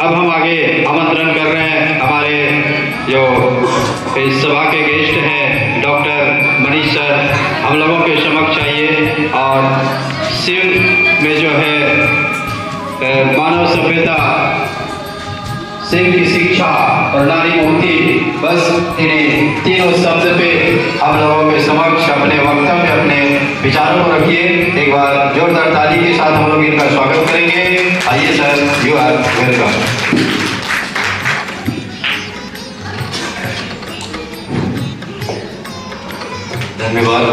अब हम आगे आमंत्रण कर रहे हैं हमारे जो इस सभा के गेस्ट हैं डॉक्टर मनीष सर, हम लोगों के समक्ष आइए और शिव में जो है मानव सभ्यता, शिव की शिक्षा और नारी मुक्ति, बस इन्हीं तीनों शब्द पे हम लोगों के समक्ष अपने वक्तव्य, अपने विचारों को रखिए। एक बार जोरदार ताली के साथ हम लोग इनका स्वागत करेंगे। आइए सर, यू आर वेलकम। धन्यवाद।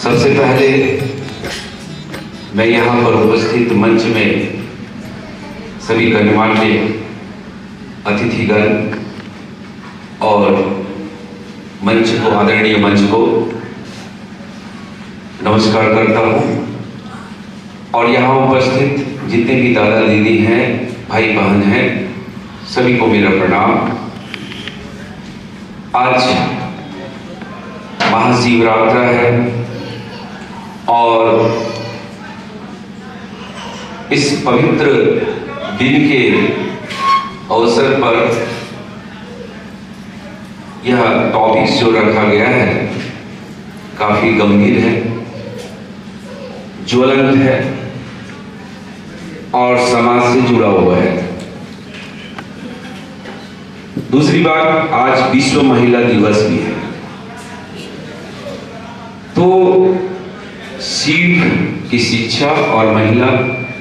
सबसे पहले मैं यहाँ पर उपस्थित मंच में सभी गणमान्य अतिथिगण और मंच को, आदरणीय मंच को नमस्कार करता हूँ और यहाँ उपस्थित जितने भी दादा दीदी हैं, भाई बहन हैं, सभी को मेरा प्रणाम। आज महाशिवरात्रि है और इस पवित्र दिन के अवसर पर यह टॉपिक्स जो रखा गया है काफी गंभीर है, ज्वलंत है और समाज से जुड़ा हुआ है। दूसरी बात, आज विश्व महिला दिवस भी है, तो शिव की शिक्षा और महिला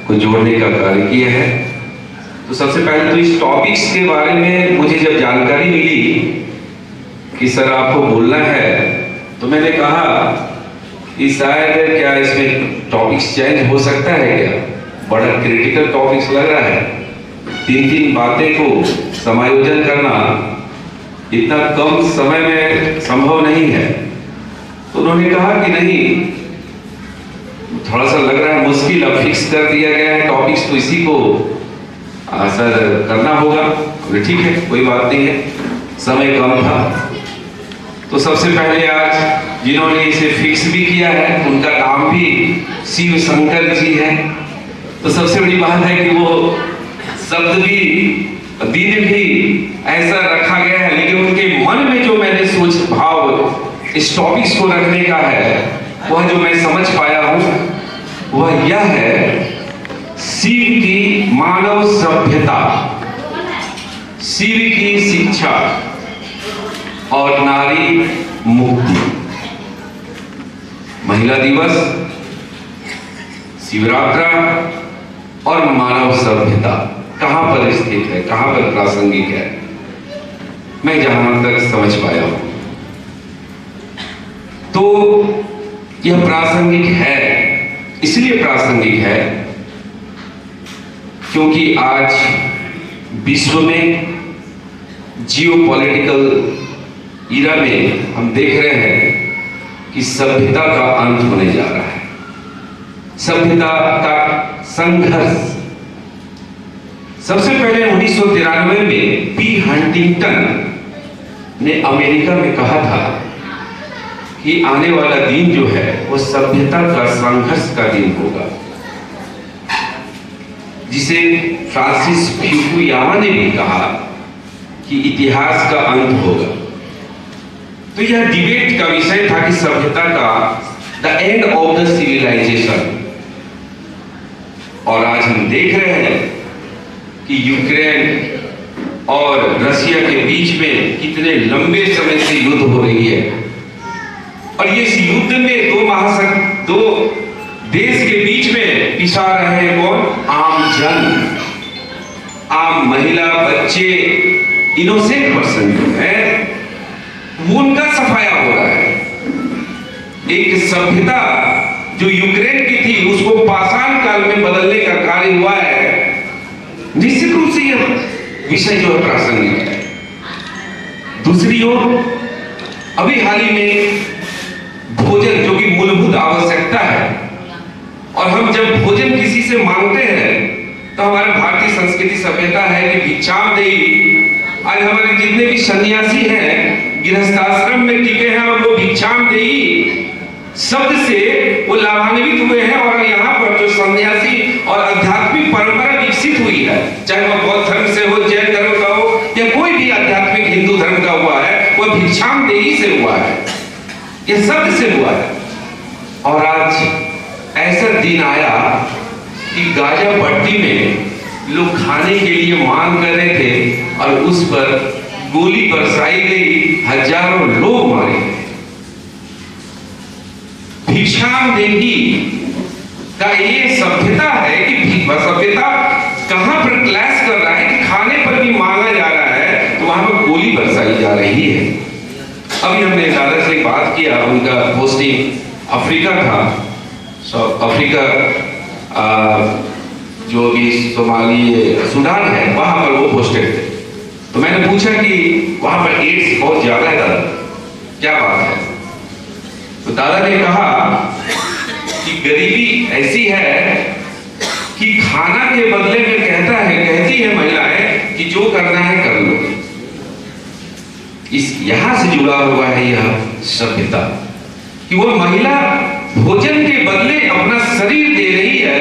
को जोड़ने का कार्य किया है। तो सबसे पहले तो इस टॉपिक्स के बारे में मुझे जब जानकारी मिली कि सर आपको बोलना है, तो मैंने कहा कि शायद क्या इसमें टॉपिक्स चेंज हो सकता है क्या, बड़ा क्रिटिकल टॉपिक्स लग रहा है, 3 बातें को समायोजन करना इतना कम समय में संभव नहीं है। तो उन्होंने कहा कि नहीं, थोड़ा सा लग रहा है मुश्किल, अब फिक्स कर दिया गया है टॉपिक्स, तो इसी को सर करना होगा। ठीक है, कोई बात नहीं है, समय कम था। तो सबसे पहले आज जिन्होंने इसे फिक्स भी किया है उनका नाम भी शिव शंकर जी है। तो सबसे बड़ी बात है कि वो शब्द भी, दिन भी ऐसा रखा गया है, लेकिन उनके मन में जो मैंने सोच भाव इस टॉपिक्स को रखने का है, वह जो मैं समझ पाया हूं वह यह है, शिव की मानव सभ्यता, शिव की शिक्षा और नारी मुक्ति। महिला दिवस, शिवरात्रि और मानव सभ्यता कहां पर स्थित है, कहां पर प्रासंगिक है, मैं जहां तक समझ पाया हूं तो यह प्रासंगिक है। इसलिए प्रासंगिक है क्योंकि आज विश्व में जियोपॉलिटिकल ईरा में हम देख रहे हैं कि सभ्यता का अंत होने जा रहा है, सभ्यता का संघर्ष। सबसे पहले 1993 में पी हंटिंगटन ने अमेरिका में कहा था कि आने वाला दिन जो है वो सभ्यता का संघर्ष का दिन होगा, जिसे फ्रांसिस फ्यूकुयामा ने भी कहा कि इतिहास का अंत होगा। तो यह डिबेट का विषय था कि सभ्यता का the end of the civilization. और आज हम देख रहे हैं कि यूक्रेन और रशिया के बीच में कितने लंबे समय से युद्ध हो रही है, और ये इस युद्ध में दो देश के बीच में पिसा रहे हैं कौन? आम जन, आम महिला, बच्चे, इनोसेंट पर्सन जो है वो उनका सफाया हो रहा है। एक सभ्यता जो यूक्रेन की थी उसको पाषाण काल में बदलने का कार्य हुआ है। निश्चित रूप से यह विषय जो है प्रासंगिक है। दूसरी ओर अभी हाल ही में भोजन, जो कि मूलभूत आवश्यकता है, और हम जब भोजन किसी से मांगते हैं तो हमारे भारतीय संस्कृति सभ्यता है कि भिक्षाम देई। आज हमारे जितने भी सन्यासी हैं, गृहस्थाश्रम में टिके हैं, और वो भिक्षाम देई शब्द से वो लाभान्वित हुए हैं और यहाँ पर जो सन्यासी और आध्यात्मिक परंपरा विकसित हुई है, चाहे वह बौद्ध धर्म से हो, जैन धर्म का हो या कोई भी आध्यात्मिक हिंदू धर्म का हुआ है, वह भिक्षामदेही से हुआ है, यह शब्द से हुआ है। और आज ऐसा दिन आया कि गाजा पट्टी में लोग खाने के लिए मांग कर रहे थे और उस पर गोली बरसाई गई, हजारों लोग मारे गए। भिक्षामदेही का ये सभ्यता है कि सभ्यता कहां पर क्लैश कर रहा है कि खाने पर भी मांगा जा रहा है तो वहां पर गोली बरसाई जा रही है। अभी हमने दादा से बात किया, उनका पोस्टिंग अफ्रीका था, अफ्रीका जो भी सोमाली सूडान है वहां पर वो पोस्टेड थे। तो मैंने पूछा कि वहां पर एड्स बहुत ज्यादा है दादा, क्या बात है? तो दादा ने कहा कि गरीबी ऐसी है कि खाना के बदले में कहती है महिलाएं कि जो करना है कर लो। इस यहां से जुड़ा हुआ है यह सभ्यता कि वो महिला भोजन के बदले अपना शरीर दे रही है।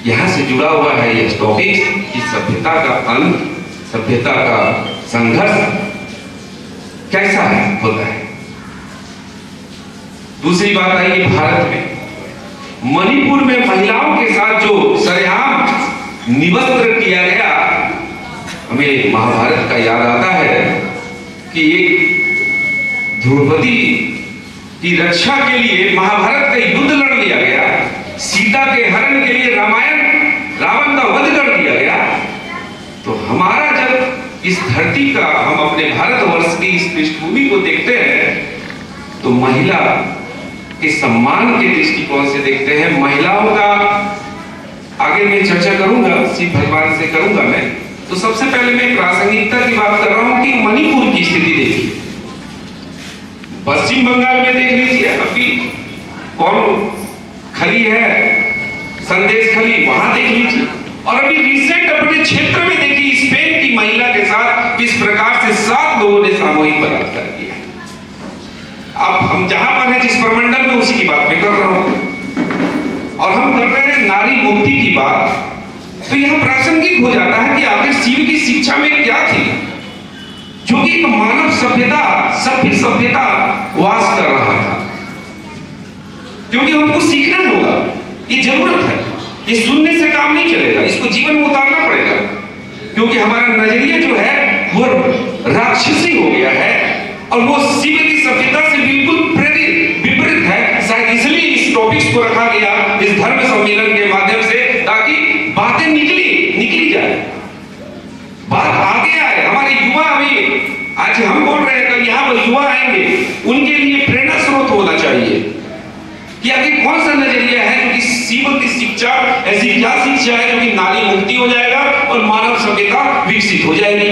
यहां से जुड़ा हुआ है यह टॉपिक कि सभ्यता का अंत, सभ्यता का संघर्ष कैसा है होता है। दूसरी बात आई भारत में, मणिपुर में महिलाओं के साथ जो सरेआम निवस्त्र किया गया, हमें महाभारत का याद आता है कि एक द्रौपदी की रक्षा के लिए महाभारत का युद्ध लड़ लिया गया, सीता के हरण के लिए रामायण रावण का वध कर दिया गया। तो हमारा जब इस धरती का, हम अपने भारतवर्ष की इस पृष्ठभूमि को देखते हैं तो महिला के सम्मान के दृष्टिकोण से देखते हैं। महिलाओं का आगे मैं चर्चा करूंगा, शिव भगवान से करूंगा मैं। तो सबसे पहले मैं प्रासंगिकता की बात कर रहा हूं कि मणिपुर की स्थिति देखिए, पश्चिम बंगाल में देख लीजिए, अभी कौन खली है, संदेश खली, वहां देख लीजिए। और अभी रिसेंट अपने क्षेत्र में देखिए, स्पेन की महिला के साथ किस प्रकार से 7 लोगों ने सामूहिक बलात्कार किया। अब हम जहां पर हैं जिस प्रमंडल में, उसी की बात मैं कर रहा हूं और हम कर रहे हैं नारी मुक्ति की बात। तो यह प्रासंगिक हो जाता है कि आखिर शिव की शिक्षा में क्या थी, जो कि एक मानव सभ्यता, सभ्य सभ्यता वास कर रहा था। क्योंकि हमको सीखना होगा, ये जरूरत है, ये सुनने से काम नहीं चलेगा, इसको जीवन में उतारना पड़ेगा। क्योंकि हमारा नजरिया जो है वो राक्षसी हो गया है और वो शिव की सभ्यता से बिल्कुल विपरीत है। शायद इसलिए इस टॉपिक्स को रखा गया इस धर्म सम्मेलन के माध्यम से, ताकि बातें निकली जाए, बात आगे आए। हमारे युवा, अभी आज हम बोल रहे हैं, कल यहाँ पर युवा आएंगे, उनके लिए प्रेरणा स्रोत होना चाहिए कि आखिर कौन सा नजरिया है जो कि शिव की शिक्षा, ऐसी क्या शिक्षा है जो कि नारी मुक्ति हो जाएगा और मानव सभ्यता विकसित हो जाएगी।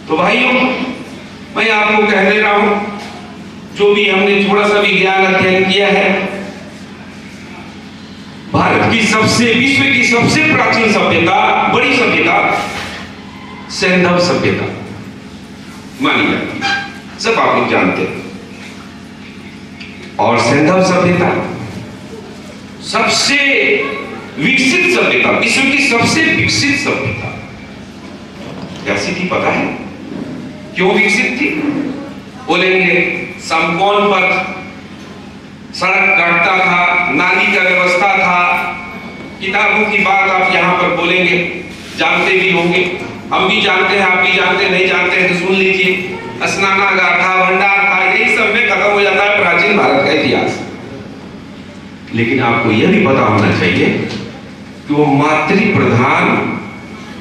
तो भाइयों, मैं आपको कह दे रहा हूं, जो भी हमने थोड़ा सा विज्ञान अध्ययन किया है, भारत की विश्व की सबसे प्राचीन सभ्यता, बड़ी सभ्यता सैंधव सभ्यता मानी जाती है, सब आप लोग जानते हैं। और सैंधव सभ्यता सबसे विकसित सभ्यता, विश्व की सबसे विकसित सभ्यता कैसी थी पता है? क्यों विकसित थी? बोलेंगे समकोण पर सड़क काटता था, नाली का व्यवस्था था, किताबों की बात आप यहाँ पर बोलेंगे, जानते भी होंगे, हम भी जानते हैं, आप भी जानते हैं, नहीं जानते हैं तो सुन लीजिए। स्नानागार था, भंडार था, यही सब में खत्म हो जाता है प्राचीन भारत का इतिहास। लेकिन आपको यह भी पता होना चाहिए कि वो मातृ प्रधान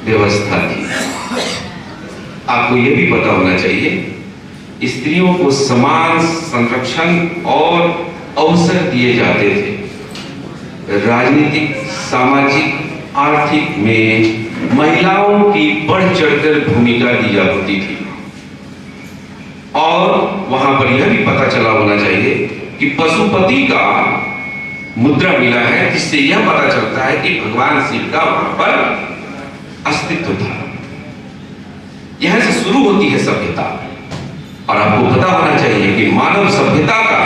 व्यवस्था थी। आपको यह भी पता होना चाहिए स्त्रियों को समान संरक्षण और अवसर दिए जाते थे। राजनीतिक, सामाजिक, आर्थिक में महिलाओं की बढ़ चढ़कर भूमिका दी जाती थी। और वहां पर यह भी पता चला होना चाहिए कि पशुपति का मुद्रा मिला है, जिससे यह पता चलता है कि भगवान शिव का वहां पर अस्तित्व था। यहां से शुरू होती है सभ्यता। और आपको पता होना चाहिए कि मानव सभ्यता का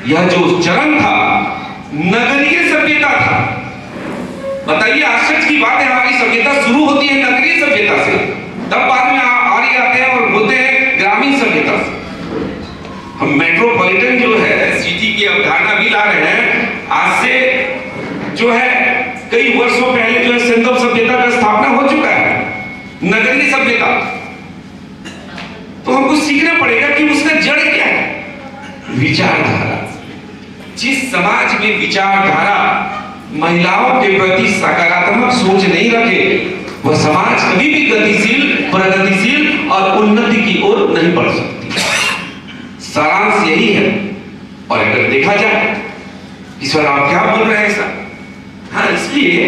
यह जो चरण था नगरीय सभ्यता था। बताइए, आश्चर्य की बात है, हमारी सभ्यता शुरू होती है नगरीय सभ्यता से, तब बाद में आर्य आते हैं और बोलते हैं ग्रामीण सभ्यता से। हम मेट्रोपॉलिटन जो है, सिटी की अवधारणा भी ला रहे हैं। आज से जो है कई वर्षों पहले जो है सिंधु सभ्यता का स्थापना हो चुका है, नगरीय सभ्यता। तो हमको सीखना पड़ेगा कि उसका जड़ क्या है। विचारधारा। जिस समाज में विचारधारा महिलाओं के प्रति सकारात्मक सोच नहीं रखे, वह समाज कभी भी गतिशील, प्रगतिशील और उन्नति की ओर नहीं बढ़ सकती। सारांश यही है। और अगर देखा जाए ईश्वर आप क्या बोल रहे हैं सर? हाँ, इसलिए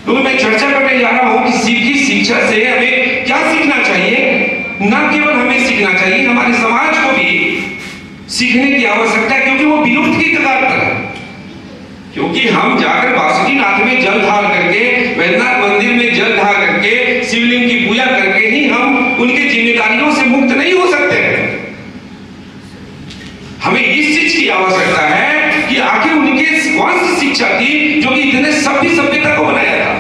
तो मैं चर्चा करने जा रहा हूं कि शिव की शिक्षा से हमें क्या सीखना चाहिए। न केवल हमें सीखना चाहिए, हमारे समाज को भी सीखने की आवश्यकता है, क्योंकि वो विलुप्त की कगार पर है। क्योंकि हम जाकर बासुकीनाथ में जल ढाल करके, वैद्यनाथ मंदिर में जल ढाल करके, शिवलिंग की पूजा करके ही हम उनकी जिम्मेदारियों से मुक्त नहीं हो सकते हैं। हमें इस चीज की आवश्यकता है कि आखिर उनके कौन सी शिक्षा थी जो कि इतने सभ्यता को बनाया था।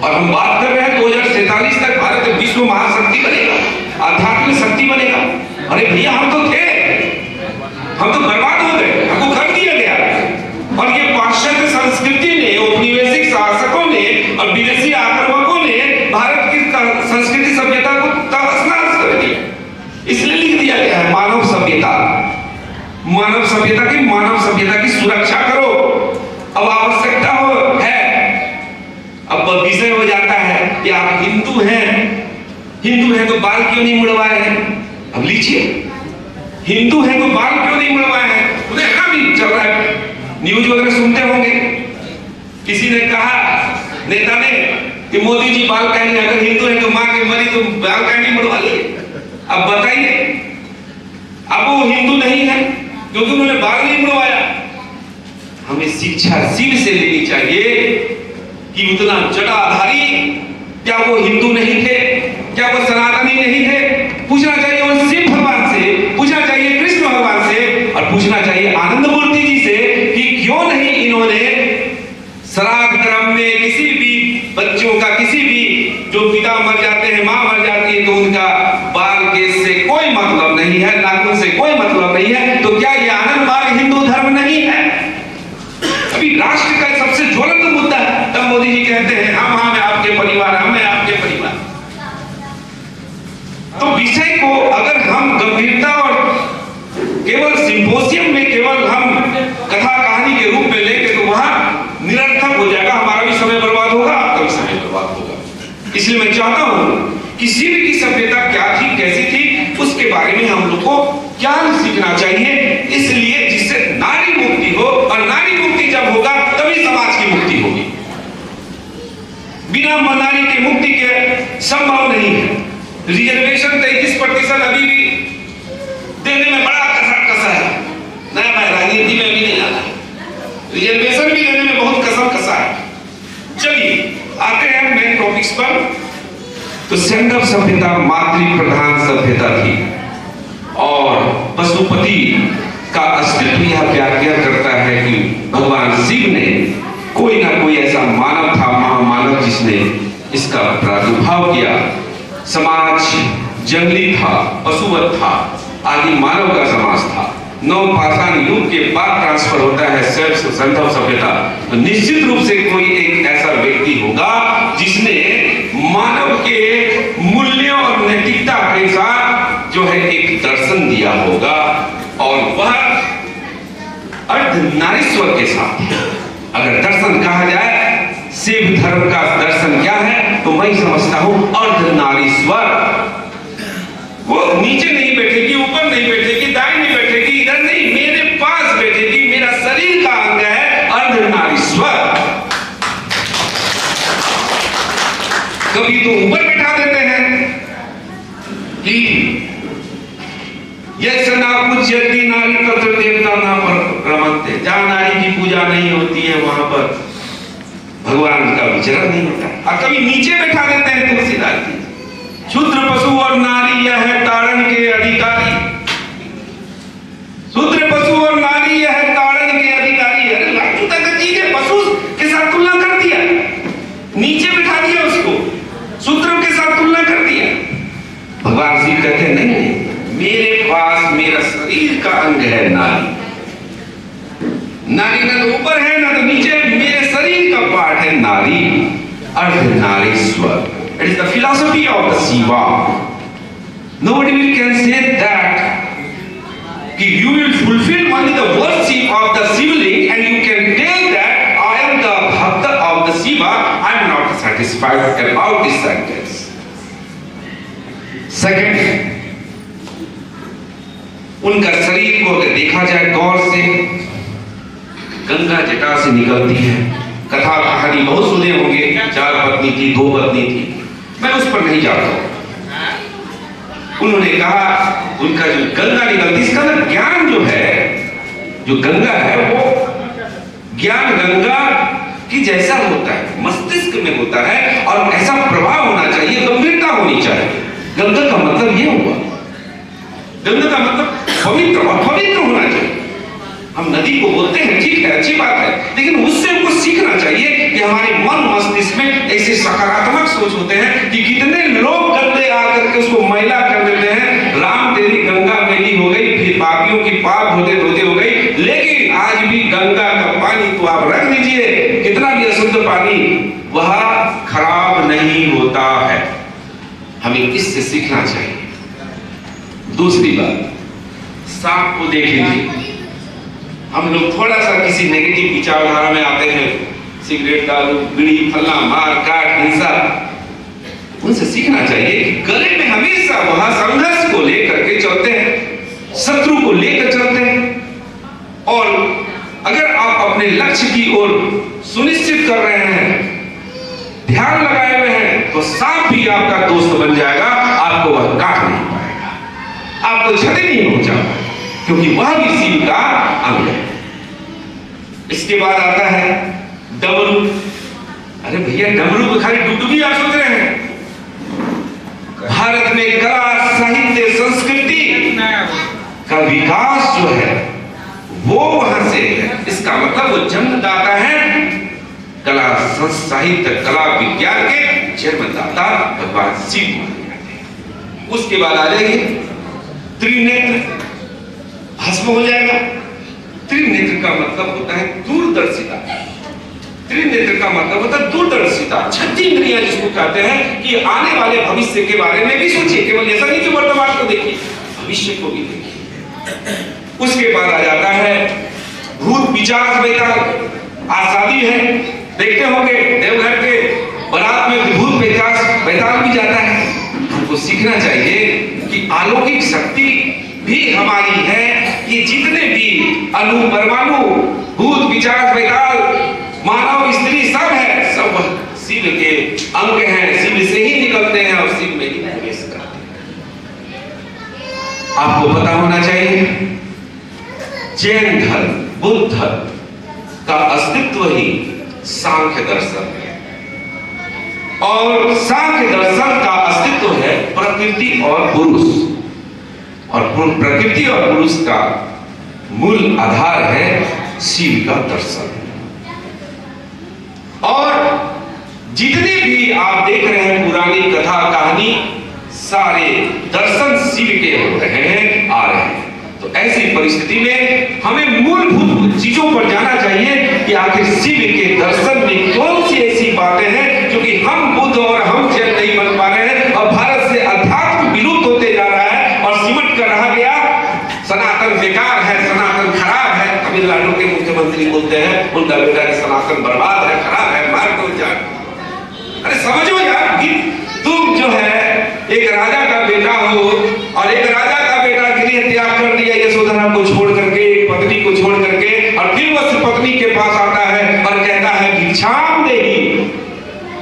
और हम बात कर रहे हैं 2047 तक भारत विश्व महाशक्ति बनेगा, आध्यात्मिक शक्ति बनेगा। अरे भैया, हम तो थे, हम तो बर्बाद हो गए, हमको कर दिया गया। और ये पाश्चात्य संस्कृति ने, औपनिवेशिक शासकों ने और विदेशी आक्रमकों ने भारत की संस्कृति सभ्यता को तहस-नहस कर दिया। इसलिए लिख दिया गया है मानव सभ्यता। मानव सभ्यता की सुरक्षा करो। अब आवश्यकता है, अब विषय हो जाता है कि आप हिंदू हैं तो बाल क्यों नहीं मुड़वाए हैं? अब लीजिए, हिंदू हैं तो बाल क्यों नहीं मुड़वाए हैं? उन्हें भी चल रहा है, न्यूज वगैरह सुनते होंगे। किसी ने कहा, नेता ने, कि मोदी जी बाल काहे नहीं, अगर हिंदू हैं तो मां के मरी तो बाल काहे नहीं मुड़वा लिए? अब बताइए, अब वो हिंदू नहीं है क्योंकि उन्होंने बाल नहीं मुड़वाया। हमें शिक्षा शिव से लेनी चाहिए कि उतना जटाधारी, क्या वो हिंदू नहीं थे? क्या वो सनातनी नहीं थे? पूछना चाहिए उन शिव भगवान से, पूछना चाहिए कृष्ण भगवान से, और पूछना चाहिए आनंद मूर्ति जी से कि क्यों नहीं इन्होंने श्राद्ध क्रम में किसी भी बच्चों का, किसी भी जो पिता मर जाते हैं, मां मर जाती है, तो उनका बाल केस से कोई मतलब नहीं है, नाखून से कोई मतलब नहीं है। तो क्या ये आनंद मार्ग हिंदू धर्म नहीं है? अभी राष्ट्र का सबसे ज्वलंत मुद्दा है। तब मोदी जी कहते हैं हम हैं आपके परिवार, हम हैं आपके परिवार। तो विषय को अगर हम गंभीरता और केवल सिंपोजियम में केवल हम कथा कहानी के रूप में लेंगे तो वहां निरर्थक हो जाएगा, हमारा भी समय बर्बाद होगा, आपका भी समय बर्बाद होगा। इसलिए मैं चाहता हूं कि शिव की सभ्यता क्या थी, कैसी थी, उसके बारे में हम लोग को ज्ञान सीखना चाहिए। इसलिए जिससे नारी मुक्ति हो, और नारी मुक्ति जब होगा तभी समाज की मुक्ति होगी। बिना नारी की मुक्ति के संभव नहीं है। रिजर्वेशन 33% अभी भी देने में बड़ा कसा है। नया भाई राजनीति में भी नहीं आता, रिजर्वेशन भी देने में बहुत कसा है। चलिए आते हैं मेन टॉपिक्स पर। तो सिंधु सभ्यता मातृ प्रधान सभ्यता थी, और पशुपति का अस्तित्व यह व्याख्या करता है कि भगवान शिव ने कोई ना कोई ऐसा मानव था, महामानव, जिसने इसका प्रादुर्भाव किया। समाज जंगली था, पशुवत था, आदि मानव का समाज था। नवपाषाण युग के बाद ट्रांसफर होता है सिंधु सभ्यता। तो निश्चित रूप से कोई एक ऐसा व्यक्ति होगा जिसने मानव के मूल्यों और नैतिकता के साथ जो है एक दर्शन दिया होगा, और वह अर्धनारीश्वर के साथ। अगर दर्शन कहा जाए शिव धर्म का दर्शन क्या है, तो मैं समझता हूं अर्धनारीश्वर। वो नीचे नहीं बैठेगी, ऊपर नहीं बैठेगी, दाएं नहीं बैठेगी, इधर नहीं, मेरे पास बैठेगी, मेरा शरीर का अंग है अर्धनारीश्वर। कभी तो ऊपर बैठा देते हैं कि यह ना पूज्यति नारी तत्र देवता ना प्रमत्ते। जहां नारी की पूजा नहीं होती है वहां पर भगवान का विचरण नहीं होता। और कभी नीचे बैठा देते हैं तुलसीदास जी, शूद्र पशु और नारी यह है तारण के अधिकारी। शूद्र पशु और नारी महावीर कहते हैं नहीं, मेरे पास मेरा शरीर का अंग है नारी। नारी ना तो ऊपर है ना तो नीचे, मेरे शरीर का पार्ट है नारी, Ardhanarishvara. It is the philosophy of the Shiva. Nobody will can say that कि you will fulfill only the worship of the Shivaling and you can tell that I am the bhakta of the Shiva. I am not satisfied about this sentence. Second, उनका शरीर को अगर देखा जाए गौर से, गंगा जटा से निकलती है। कथा कहानी बहुत सुने होंगे, 4 पत्नी थी, 2 पत्नी थी, मैं उस पर नहीं जाता हूं। उन्होंने कहा उनका जो गंगा निकलती, इसका ना ज्ञान जो है, जो गंगा है वो ज्ञान गंगा की जैसा होता है, मस्तिष्क में होता है और ऐसा प्रभाव होना चाहिए, गंभीरता होनी चाहिए। गंगा का मतलब ये हुआ, गंगा का मतलब पवित्र, और पवित्र होना चाहिए। हम नदी को बोलते हैं, ठीक है, अच्छी बात है, लेकिन उससे हमको सीखना चाहिए कि हमारे मन मस्तिष्क में ऐसे सकारात्मक सोच होते हैं कि कितने लोग गंदे आकर के उसको मैला कर देते हैं। राम तेरी गंगा मैली हो गई, फिर पापियों की पाप धोते धोते हो गई, लेकिन आज भी गंगा का पानी तो आप रख दीजिए, कितना भी अशुद्ध पानी, वह खराब नहीं होता है। हमें इससे सीखना चाहिए। दूसरी बात, सांप को देख लीजिए। हम लोग थोड़ा सा किसी नेगेटिव विचारधारा में आते हैं, सिगरेट, दारू, बीड़ी, फल्ला, मार काट, हिंसा, उनसे सीखना चाहिए कि गले में हमेशा वहां संघर्ष को लेकर के चलते हैं, शत्रु को लेकर चलते हैं। और अगर आप अपने लक्ष्य की ओर सुनिश्चित कर रहे हैं, ध्यान लगाए हुए हैं, तो सांप भी आपका दोस्त बन जाएगा, आपको वह काट नहीं पाएगा, आपको क्षति नहीं पहुंचा पाएगा, क्योंकि वह भी शिव का अंग है। इसके बाद आता है डमरू। अरे भैया, डमरू को खाली डुगडुगी आप सोच रहे हैं? भारत में कला, साहित्य, संस्कृति का विकास जो है वो वहां से है। इसका मतलब वो जन्मदाता है कला, साहित्य, कला, विज्ञान के जन्मदाता भगवान शिव माने जाते हैं। उसके बाद आ जाएंगे त्रिनेत्र, भस्म हो जाएगा। त्रिनेत्र का मतलब होता है दूरदर्शिता। त्रिनेत्र का मतलब होता है दूरदर्शिता, 6 इंद्रियां जिसको कहते हैं कि आने वाले भविष्य के बारे में भी सोचिए, केवल ऐसा नहीं कि वर्तमान को देखिए, भविष्य को भी देखिए। उसके बाद आ जाता है भूत पिशाच बैताल। आज शादी है, देखते होंगे देवघर के बारात में भूत पिशाच बैताल भी जाता है। हमको सीखना चाहिए कि अलौकिक शक्ति भी हमारी है। ये जितने भी अणु, परमाणु, भूत पिशाच बैताल, मानव, स्त्री, सब है, सब शिव के अंग हैं, शिव से ही निकलते हैं और शिव में ही प्रवेश करते हैं। आपको पता होना चाहिए जैन धर्म, बुद्ध धर्म का अस्तित्व ही सांख्य दर्शन है, और सांख्य दर्शन का अस्तित्व है प्रकृति और पुरुष, और प्रकृति और पुरुष का मूल आधार है शिव का दर्शन। और जितने भी आप देख रहे हैं पुरानी कथा कहानी, सारे दर्शन शिव के हो रहे हैं, आ रहे हैं। तो ऐसी परिस्थिति में हमें मूलभूत चीजों पर जाना चाहिए कि आखिर शिव के दर्शन में कौन सी ऐसी बातें हैं, क्योंकि हम बुद्ध और हम जैन नहीं बन पा रहे हैं, और भारत से अध्यात्म विलुप्त होते जा रहा है और सिमट कर रहा गया। सनातन बेकार है, सनातन खराब है। तमिलनाडु के मुख्यमंत्री बोलते हैं उनका बेटा कि सनातन बर्बाद है, खराब है, मार दो जान। अरे समझो यार कि तुम जो है एक राजा का बेटा हो, और एक राजा का बेटा गृह त्याग कर दिया यशोधरा को छोड़ करके, पत्नी को छोड़ करके, और फिर वह पत्नी के पास आता है और कहता है भिक्षाम देही।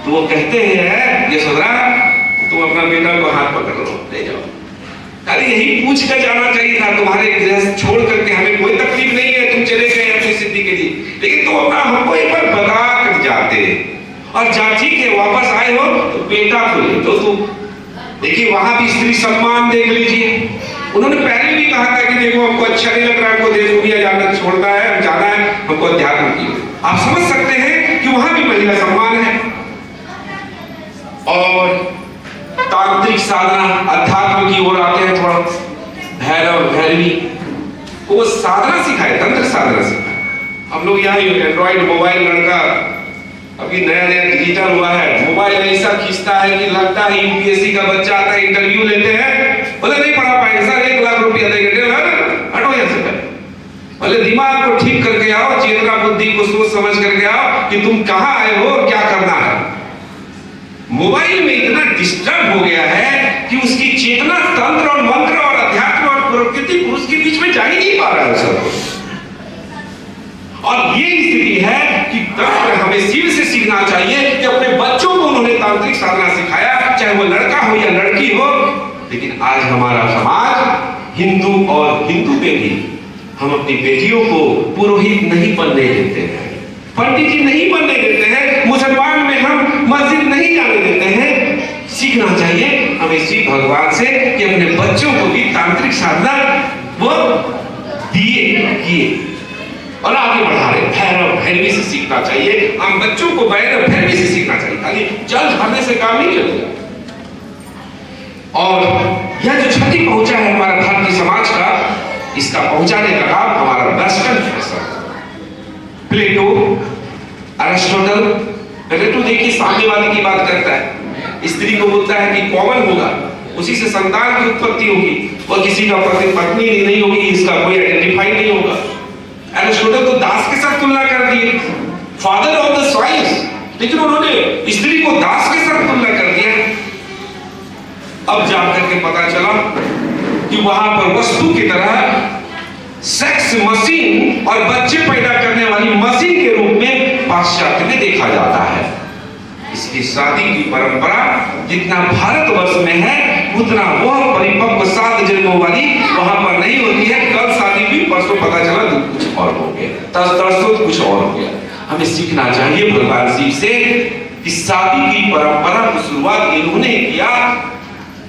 तो वो कहते हैं यशोधरा तुम अपना बेटा को हाथ पकड़ लो, ले जाओ। अरे यही पूछ कर जाना चाहिए था, तुम्हारे गृह छोड़ करके हमें कोई तकलीफ नहीं है, तुम चले गए अपनी सिद्धि के लिए, लेकिन तुम अपना हमको एक बार बता कर जाते, और ठीक है वापस आए हो तो बेटा को ले तो तुम देखिए, वहां भी स्त्री सम्मान देख लीजिए। उन्होंने पहले भी कहा था कि देखो हमको अच्छा नहीं लग रहा, हमको देश दुनिया जाना छोड़ना है, जाना है, हमको अध्यात्म की। आप समझ सकते हैं कि वहां भी महिला सम्मान है। और तांत्रिक साधना, अध्यात्म की ओर आते हैं, थोड़ा भैरव भैरवी को वो साधना सिखाए, तंत्र साधना सिखाए। हम लोग यहाँ एंड्रॉइड मोबाइल लड़का अभी नया नया डिजिटल हुआ है, मोबाइल ऐसा खींचता है कि लगता है यूपीएससी का बच्चा आता है, इंटरव्यू लेते हैं, बोले नहीं पढ़ा पाएंगे सर, 1 लाख रुपया देंगे, हटो यहाँ से। बोले दिमाग को ठीक करके आओ, चेतना बुद्धि को सोच समझ करके आओ कि तुम कहाँ आए हो और क्या करना है। मोबाइल में इतना डिस्टर्ब हो गया है कि उसकी चेतना तंत्र और मंत्र और अध्यात्म और प्रकृति पुरुष के बीच में जा ही नहीं पा रहा है सबको। और ये स्थिति है कि तंत्र हमें शिव से सीखना चाहिए कि अपने बच्चों को उन्होंने तांत्रिक साधना सिखाया, चाहे वो लड़का हो या लड़की हो। लेकिन आज हमारा समाज हिंदू और हिंदू में भी हम अपनी बेटियों को पुरोहित नहीं बनने देते हैं, पंडित जी नहीं बनने देते हैं, मुसलमान में हम मस्जिद नहीं जाने देते हैं। सीखना चाहिए हमें शिव भगवान से कि अपने बच्चों को भी तांत्रिक साधना वो किए और आगे बढ़ा रहे। भैरव भैरवी से सीखना चाहिए, हम बच्चों को भैरव भैरवी से सीखना चाहिए, खाली जल भरने से काम नहीं चलेगा। और यह जो क्षति पहुंचा है हमारा भारतीय समाज का, इसका पहुंचाने का काम हमारा वेस्टर्न फैशन, प्लेटो, अरिस्टोटल। प्लेटो देखिए सामने वाले की बात करता है, स्त्री को बोलता है कि कॉमन होगा, उसी से संतान की उत्पत्ति होगी, वह किसी का पत्नी नहीं होगी, इसका कोई आइडेंटिफाई नहीं होगा। एरिस्टोटल तो दास के साथ तुलना कर दिए, फादर ऑफ द साइंस, लेकिन उन्होंने स्त्री को दास के साथ तुलना कर दिया। अब जाकर के पता चला कि वहां पर वस्तु की तरह सेक्स मशीन और बच्चे पैदा करने वाली मशीन के रूप में पाश्चात्य में देखा जाता है। इसकी शादी की परंपरा जितना भारतवर्ष में है उतना वह परिपक्व 7 जन्मों वाली वहां पर नहीं होती है। कल शादी भी, परसों पता चला कुछ और हो गया, तरसों कुछ और हो गया। हमें सीखना चाहिए भगवान शिव से कि शादी की परंपरा की शुरुआत इन्होंने किया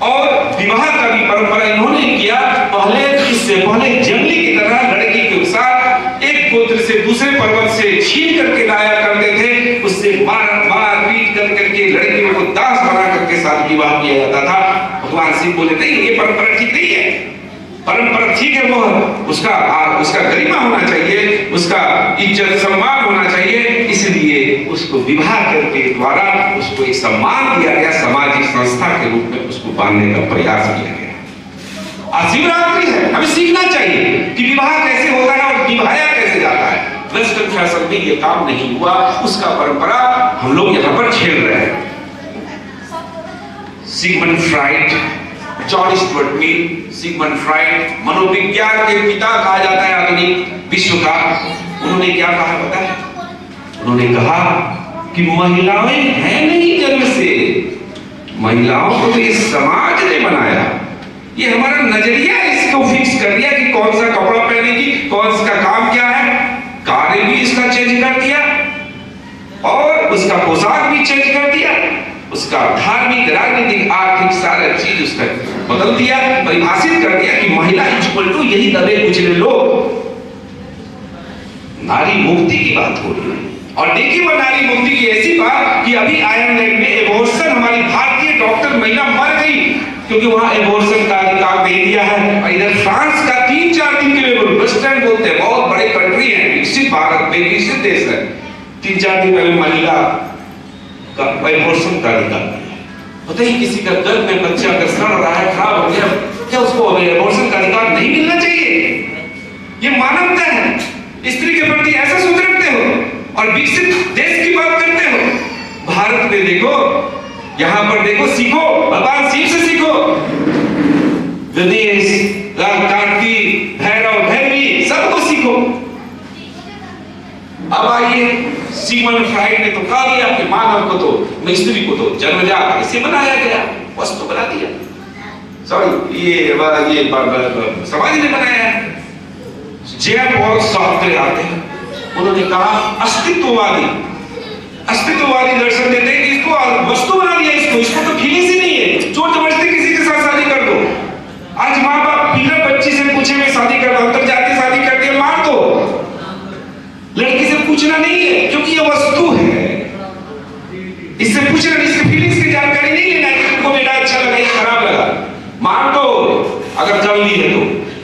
और विवाह का भी परंपरा इन्होंने किया। पहले इससे पहले जंगली की तरह लड़की के साथ एक गोत्र से दूसरे पर्वत से छीन करके लाया करते थे, उससे मार पीट करके लड़कियों को दास बना करके साथ विवाह किया जाता था। भगवान शिव बोले नहीं, ये परंपरा ठीक नहीं है, परंपरा ठीक है, वो उसका गरिमा होना चाहिए, उसका इज्जत सम्मान होना चाहिए, इसलिए उसको विवाह करके द्वारा उसको एक सम्मान दिया गया, सामाजिक संस्था के रूप में उसको बांधने का प्रयास किया गया। आज शिवरात्रि है, हमें सीखना चाहिए कि विवाह कैसे होता है और निभाया कैसे जाता है। वेस्टर्न फैशन में ये काम नहीं हुआ, उसका परंपरा हम लोग यहाँ पर झेल रहे हैं। Sigmund Freud, John Stuart Mill, Sigmund Freud मनोविज्ञान के पिता कहा जाता है आधुनिक विश्व का। उन्होंने क्या कहा पता है? उन्होंने कहा कि महिलाएं हैं नहीं जन्म से, महिलाओं को तो ये समाज ने बनाया, ये हमारा नजरिया इसको फिक्स कर दिया कि कौन सा कपड़ा पहनेगी, कौन सा काम क्या है, कार्य भी इसका चेंज कर दिया और उसका पोशाक भी चेंज कर दिया, उसका धार्मिक राजनीतिक आर्थिक सारा चीज उसका बदल दिया, परिभाषित कर दिया कि महिला इक्वल टू यही दबे कुचले लोग। नारी मुक्ति की बात हो रही है और देखिए वो नारी मुक्ति की ऐसी बात कि अभी आयरलैंड में एबॉर्शन, हमारी भारतीय डॉक्टर महिला मर गई क्योंकि वहां एबॉर्शन का अधिकार दे दिया है। और इधर फ्रांस का 3-4 दिन के लिए वेस्टर्न बोलते हैं, बहुत बड़े कंट्री है, विकसित भारत में विकसित देश है, 3-4 दिन पहले महिला का एबॉर्शन का अधिकार पता ही, किसी का गर्भ में बच्चा अगर सड़ रहा है, खराब हो गया, क्या उसको एबॉर्शन का अधिकार नहीं मिलना चाहिए? ये मानवता है। स्त्री के प्रति ऐसा सोच रखते हो और विकसित देश की बात करते हो। भारत में देखो, यहां पर देखो, सीखो, भगवान शिव से सीखो, गणेश, कार्तिक, भैरव भैरवी सबको सीखो। अब आइए, सिगमंड फ्राइड ने तो कहा दिया कि मानव को तो, स्त्री को तो जन्मजात इसे बनाया गया, वस्तु बना दिया, सॉरी ये समाज ने बनाया है। जेम्स पॉल सार्त्रे आते हैं, उन्होंने कहा अस्तित्ववादी दर्शन देते हैं कि इसको वस्तु बना दिया, इसको तो फीलिंग्स ही नहीं है, जोर जबरदस्ती किसी के साथ शादी कर दो। आज माँ बाप बिना बच्ची से पूछे में शादी कर दो, अंतरजातीय शादी कर दिया, मार दो, लड़की से पूछना नहीं है क्योंकि ये वस्तु है, इससे पूछना, इसके फीलिंग्स की जानकारी नहीं लेना कि तुमको बेटा अच्छा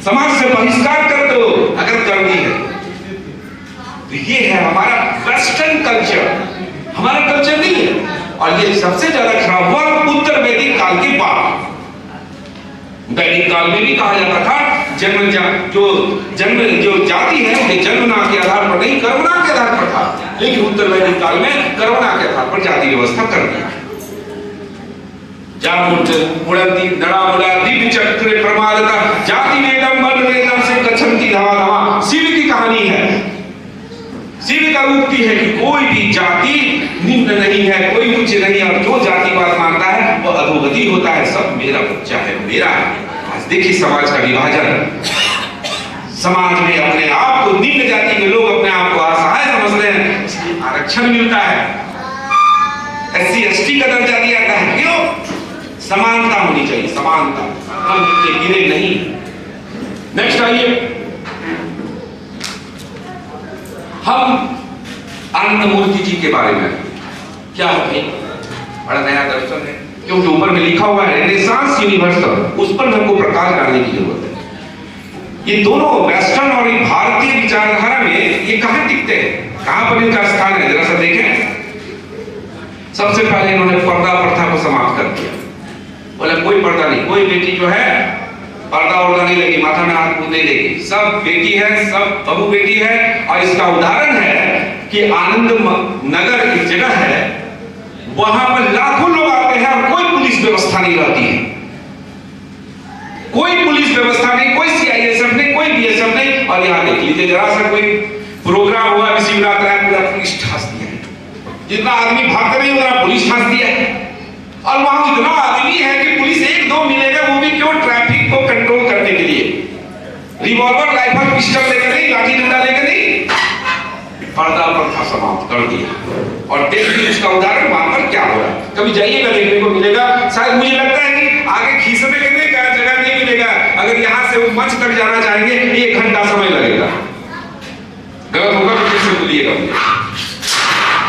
समाज से बहिष्कार कर दो अगर करनी है। तो ये है हमारा वेस्टर्न कल्चर, हमारा कल्चर नहीं है। और ये सबसे ज्यादा खराब हुआ उत्तर वैदिक काल के बाद। वैदिक काल में भी कहा जाता था जन्म जो जाति है उनके जन्मना के आधार पर नहीं, कर्मना के आधार पर था। लेकिन उत्तर वैदिक काल में कर्मना के आधार पर जाति व्यवस्था कर दिया। मुड़ंती नड़ामुड़ा दिव्य चक्र प्रमादता जाति वेदम वर्ण वेदम से गच्छन्ति धावा धावा। शिव की कहानी है, शिव का उक्ति है कि कोई भी जाति निम्न नहीं है, कोई उच्च नहीं है, और जो जातिवाद मानता है वो अधोगति होता है। सब मेरा बच्चा है, मेरा है। आज देखिए समाज का विभाजन, समाज में अपने आप को निम्न जाति के लोग अपने आप को असहाय समझते हैं, इसलिए आरक्षण मिलता है, SC ST का दर्जा दिया जाता है। क्यों? समानता होनी चाहिए, समानता, हम इतने गिरे नहीं। नेक्स्ट आइए, हम आनंदमूर्ति जी के बारे में क्या है भाई, बड़ा नया दर्शन है, क्योंकि ऊपर में लिखा हुआ है रेनेसांस यूनिवर्सल, उस पर हमको प्रकाश डालने की जरूरत है। ये दोनों वेस्टर्न और भारतीय विचारधारा में ये कहां टिकते हैं, कहां पर इनका स्थान है, जरा सा देखें। सबसे पहले इन्होंने पर्दा प्रथा को समाप्त कर दिया। बोले कोई पर्दा नहीं, कोई बेटी जो है पर्दा उड़ना नहीं लेगी, माथा में हाथ नहीं लेगी, सब बेटी है, सब बहू बेटी है। और इसका उदाहरण है कि आनंद नगर एक जगह है, वहां पर लाखों लोग आते हैं और कोई पुलिस व्यवस्था नहीं रहती है, कोई पुलिस व्यवस्था नहीं, कोई CISF नहीं, कोई BSF नहीं। और यहाँ देख लीजिए, जरा सा कोई प्रोग्राम हुआ, शिवरात्रि है, पूरा पुलिस ठास दिया है, जितना आदमी भागते नहीं उतना पुलिस ठास दिया है। और वहां इतना आदमी है कि पुलिस एक दो मिलेगा, वो भी क्यों, ट्रैफिक को कंट्रोल करने के लिए, रिवॉल्वर राइफल पिस्टल लेकर नहीं, लाठी डंडा लेकर नहीं, पर्दा प्रथा समाप्त कर दिया। और देखिए उसका उदाहरण वहां पर क्या हो रहा है, कभी जाइएगा देखने को मिलेगा। शायद मुझे लगता है कि आगे खींचने के लिए क्या जगह नहीं मिलेगा, अगर यहाँ से वो मंच तक जाना चाहेंगे 1 घंटा समय लगेगा। गलत होगा तो किससे बोलिएगा मुझे।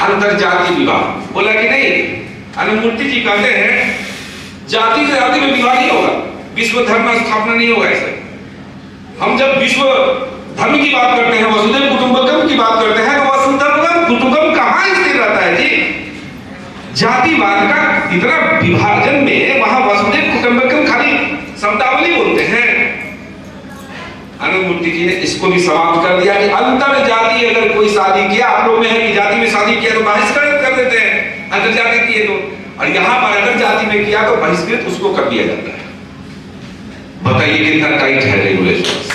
अंतरजातीय विवाह बोला कि नहीं, आनंदमूर्ति जी कहते हैं जाति से जाति में विवाह नहीं होगा, विश्व धर्म स्थापना नहीं होगा। ऐसे हम जब विश्व धर्म की बात करते हैं, वसुधैव कुटुंबकम की बात करते हैं, तो वसुधैव कुटुंबकम कहां स्थिर रहता है जी? जातिवाद का इतना विभाजन में वहां वसुधैव कुटुंबकम खाली शब्दावली बोलते हैं। आनंदमूर्ति जी ने इसको भी समाप्त कर दिया कि अंतर जाति अगर कोई शादी किया, आप लोग में है कि जाति में शादी किया तो बहिष्कृत कर देते हैं, अंतर जाति किए तो, और यहां पर अगर जाति में किया तो बहिष्कृत उसको कर दिया जाता है। बताइए कितना टाइट है रेगुलेशन।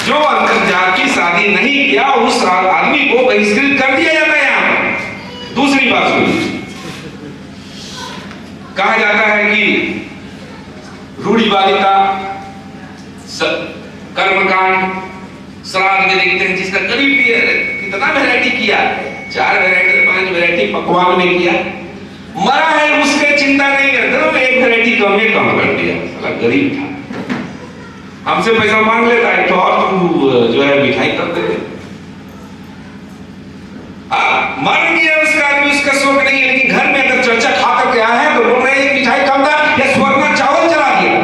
जो अंतरजातीय शादी नहीं किया उस आदमी को बहिष्कृत कर दिया जाता है। यहां दूसरी बात सुनिए, कहा जाता है कि रूढ़िवादिता, कर्मकांड, श्राद्ध में देखते हैं जिसका करीब कितना वैरायटी किया, 4 वैरायटी 5 वैरायटी पकवान में किया, मरा है उसके चिंता नहीं करते, तो 1 वैरायटी कम कर दिया, साला गरीब था, हमसे पैसा मांग लेता है तो और तू जो है मिठाई कर दे। मर गया उसका आदमी, उसका शौक नहीं है, लेकिन घर में अगर चर्चा खा करके आया है तो बोल रहे हैं मिठाई कम था या स्वर्णा चावल चला दिया।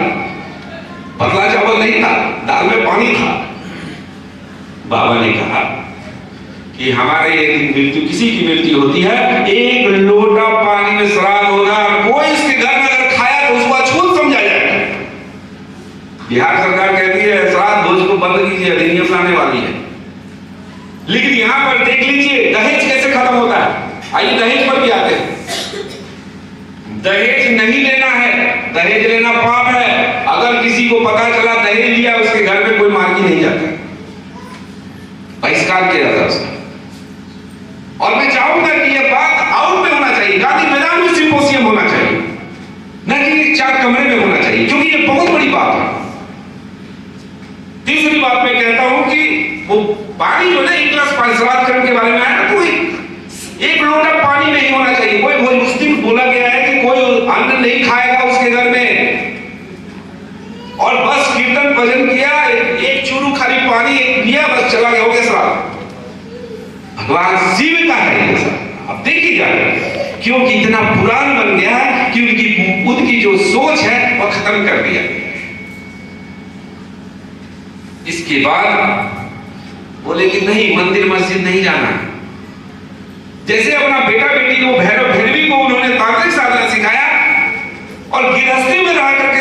पतला चावल नहीं था, दाल में पानी था। बाबा ने कहा कि हमारे मृत्यु, किसी की मृत्यु होती है, 1 लोटा पानी में श्राद्ध होगा, कोई इसके घर में अगर खाया तो उसको अछूत समझा जाएगा। बिहार सरकार कहती है श्राद्ध भोज को बंद कीजिए, अधिनियम लाने वाली है, लेकिन यहां पर देख लीजिए दहेज कैसे खत्म होता है। आइए दहेज पर भी आते हैं। दहेज नहीं लेना है, दहेज लेना पाप है। अगर किसी को पता चला दहेज लिया, उसके घर में कोई मार्गी नहीं जाता, बहिष्कार किया जाता है उसका। और मैं चाहूंगा कि यह बात आउट में होना चाहिए, गांधी मैदान में सिंपोजियम होना चाहिए, न कि 4 कमरे में होना चाहिए, क्योंकि यह बहुत बड़ी बात है। तीसरी बात मैं कहता हूं कि वो पानी जो ना 1 गिलास पानी श्राद्ध कर्म के बारे में आया, तो 1 लोटा पानी नहीं होना चाहिए। कोई उस दिन बोला गया है कि कोई अन्न नहीं खाएगा उसके घर में, और बस कीर्तन भजन किया, 1 चूरू खाली पानी लिया, बस चला गया, हो गया श्राद्ध। भगवान शिव का है ये सब। अब देखिए जाए क्योंकि इतना पुरान बन गया है कि उनकी जो सोच है वह खत्म कर दिया। इसके बाद बोले कि नहीं, मंदिर मस्जिद नहीं जाना। जैसे अपना बेटा बेटी को, भैरव भैरवी को उन्होंने तांत्रिक साधना सिखाया और गृहस्थी में रह करके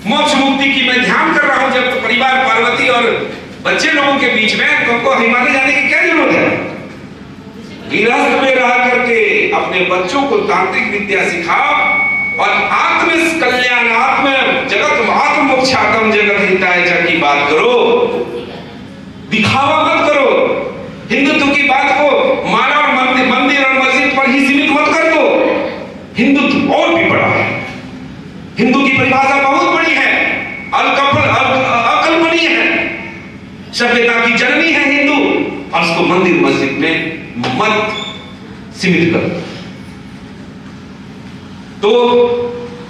मोक्ष मुक्ति की मैं ध्यान कर रहा हूं, जब परिवार पार्वती और बच्चे लोगों के बीच में, तुमको हिमालय जाने की क्या जरूरत है? गृहस्थ में रह करके अपने बच्चों को तांत्रिक विद्या सिखाओ और आत्म कल्याण, आत्म जगत, आत्म मोक्षात्म जगत हिताय की बात करो। दिखावा मत करो। हिंदुत्व की बात को माला और मंदिर और मस्जिद पर ही सीमित मत कर दो। हिंदुत्व और भी बड़ा है। हिंदू की परिभाषा बहुत बड़ी है, अकल्पनीय है, सभ्यता की जननी है हिंदू, और उसको मंदिर मस्जिद में मत सीमित करो। तो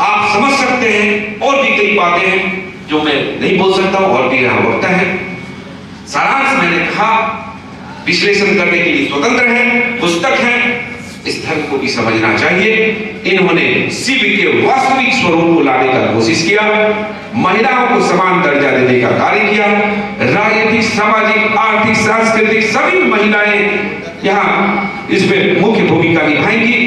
आप समझ सकते हैं, और भी कई बातें हैं जो मैं नहीं बोल सकता हूं, और भी यहां वक्त है। सारांश मैंने कहा, विश्लेषण करने के लिए स्वतंत्र है, पुस्तक है, इस धर्म को भी समझना चाहिए। इन्होंने शिव के वास्तविक स्वरूप को लाने का कोशिश किया, महिलाओं को समान दर्जा देने का कार्य किया, राजनीतिक, सामाजिक, आर्थिक, सांस्कृतिक सभी महिलाएं यहाँ इसमें मुख्य भूमिका निभाएंगी।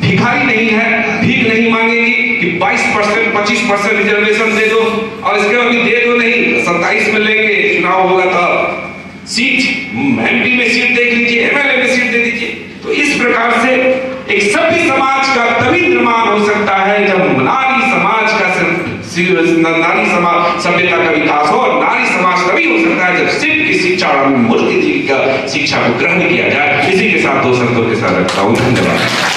भिखारी नहीं है, भीख नहीं मांगेगी कि 22%, 25% रिजर्वेशन दे दो और इसके बाद दे दो नहीं, 27 में लेंगे, चुनाव होगा तो सीट एमपी में सीट देख लीजिए, एमएलए में सीट दे दीजिए। तो इस प्रकार से एक सभ्य समाज का तभी निर्माण हो सकता है जब नारी समाज का नारी समाज सभ्यता का विकास हो, और नारी समाज तभी हो सकता है जब शिव की शिक्षा और मूर्ति जी का शिक्षा को ग्रहण किया जाए। इसी के साथ दो शब्दों के साथ रखता हूं। धन्यवाद।